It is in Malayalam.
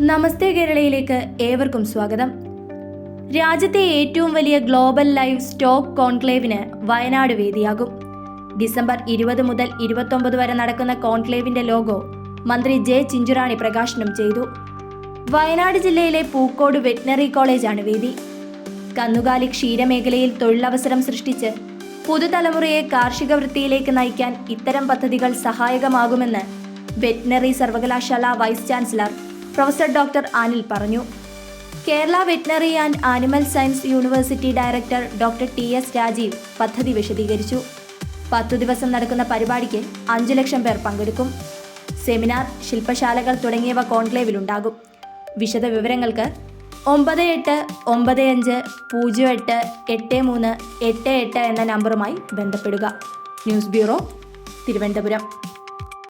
നമസ്തേ കേരളയിലേക്ക് ഏവർക്കും സ്വാഗതം. രാജ്യത്തെ ഏറ്റവും വലിയ ഗ്ലോബൽ ലൈവ് സ്റ്റോക്ക് കോൺക്ലേവിന് വയനാട് വേദിയാകും. ഡിസംബർ 20 മുതൽ 29 വരെ നടക്കുന്ന കോൺക്ലേവിന്റെ ലോഗോ മന്ത്രി ജെ ചിഞ്ചുറാണി പ്രകാശനം ചെയ്തു. വയനാട് ജില്ലയിലെ പൂക്കോട് വെറ്റിനറി കോളേജാണ് വേദി. കന്നുകാലി ക്ഷീരമേഖലയിൽ തൊഴിലവസരം സൃഷ്ടിച്ച് പുതുതലമുറയെ കാർഷിക വൃത്തിയിലേക്ക് നയിക്കാൻ ഇത്തരം പദ്ധതികൾ സഹായകമാകുമെന്ന് വെറ്റിനറി സർവകലാശാല vice chancellor professor doctor Anil പറഞ്ഞു. Kerala veterinary and animal science university director doctor TS. Rajeev പദ്ധതി വിശദീകരിച്ചു. 10 ദിവസം നടക്കുന്ന പരിപാടിക്ക് 5 ലക്ഷം പേർ പങ്കെടുക്കും. സെമിനാർ, ശില്പശാലകൾ തുടങ്ങിയവ കോൺക്ലേവിലുണ്ടാകും. വിശദ വിവരങ്ങൾക്ക് 9895088388 എന്ന നമ്പറുമായി ബന്ധപ്പെടുക. News bureau, Thiruvananthapuram.